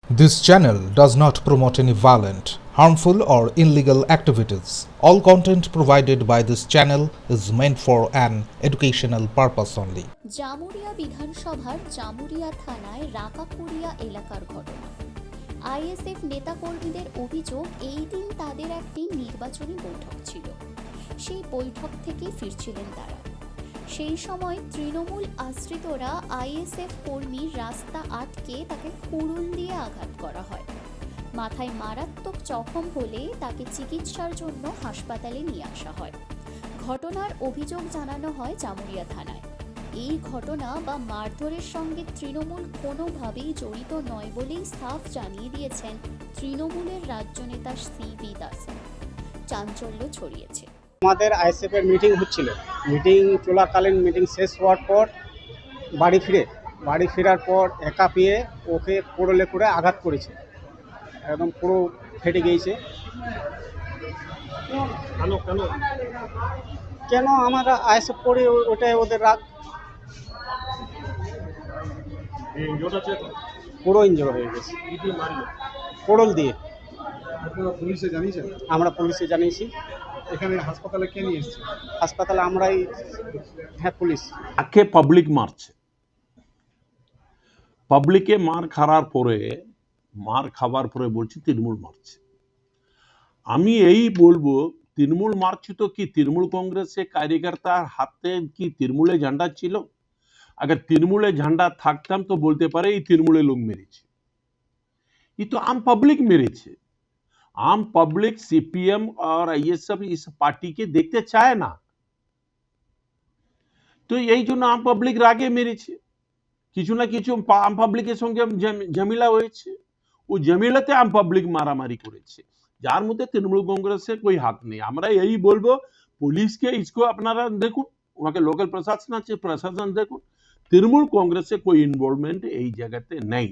This channel does not promote any violent, harmful, or illegal activities. All content provided by this channel is meant for an educational purpose only. Jamuria বিধানসভার জামুরিয়া থানায় রাকাপুরিয়া এলাকার ঘটনা। ISF নেতাকর্মীদের অভিযোগ, এই দিন তাদের একটি নির্বাচনী বৈঠক ছিল। সেই বৈঠক থেকে ফিরছিলেন তারা। সেই সময় তৃণমূল আশ্রিতরা আইএসএফ কর্মীর রাস্তা আটকে তাকে কুড়ুল দিয়ে আঘাত করা হয়। মাথায় মারাত্মক জখম হলে তাকে চিকিৎসার জন্য হাসপাতালে নিয়ে আসা হয়। ঘটনার অভিযোগ জানানো হয় জামুরিয়া থানায়। এই ঘটনা বা মারধরের সঙ্গে তৃণমূল কোনোভাবেই জড়িত নয় বলেই সাফ জানিয়ে দিয়েছেন তৃণমূলের রাজ্য নেতা সিবি দাস। চাঞ্চল্য ছড়িয়েছে। আমাদের আইএসএফ এর মিটিং হচ্ছিল। মিটিং চলাকালীন মিটিং শেষ হওয়ার পর বাড়ি ফেরার পর একা পেয়ে ওকে কোড়লে করে আঘাত করেছে, একদম পুরো ফেটে গিয়েছে। কেন আমরা আইএসএফ করি, ওটাই ওদের রাগ। পুরো ইনজোর হয়ে গেছে কোড়ল দিয়ে। পুলিশে জানিয়েছেন? আমরা পুলিশে জানিয়েছি। এখানে হাসপাতালে কে নিয়ে এসেছে? হাসপাতালে আমরাই, হ্যাঁ পুলিশ। তাকে পাবলিক মারছে। পাবলিকে মার খাবার পরে বলছি তৃণমূল মারছে। আমি এই বলবো, তৃণমূল মারছে তো কি তৃণমূল কংগ্রেসে कार्यकर्ताর হাতে কি তৃণমূলে ঝান্ডা ছিল? अगर तृणमूले झंडा থাকতাম তো বলতে পারে এই তৃণমূলে লোক মেরেছে। ये तो आम पब्लिक মেরেছে। आम पब्लिक सीपीएम और आईएसएफ इस पार्टी के देखते चाहे ना, তো এই জন্য আম পাবলিক রাগে মেরেছে। কিছু না কিছু আম পাবলিকের সঙ্গে ঝামেলা হয়েছে, ও ঝামেলাতে আম পাবলিক মারামারি করেছে, যার মধ্যে তৃণমূল কংগ্রেসের कोई হাত নেই। আমরা এই বলবো, পুলিশকে इसको আপনারা দেখুন, ওনাকে লোকাল প্রশাসন আছে, প্রশাসন দেখুন, তৃণমূল কংগ্রেসে कोई ইনভলভমেন্ট এই জায়গাতে নেই।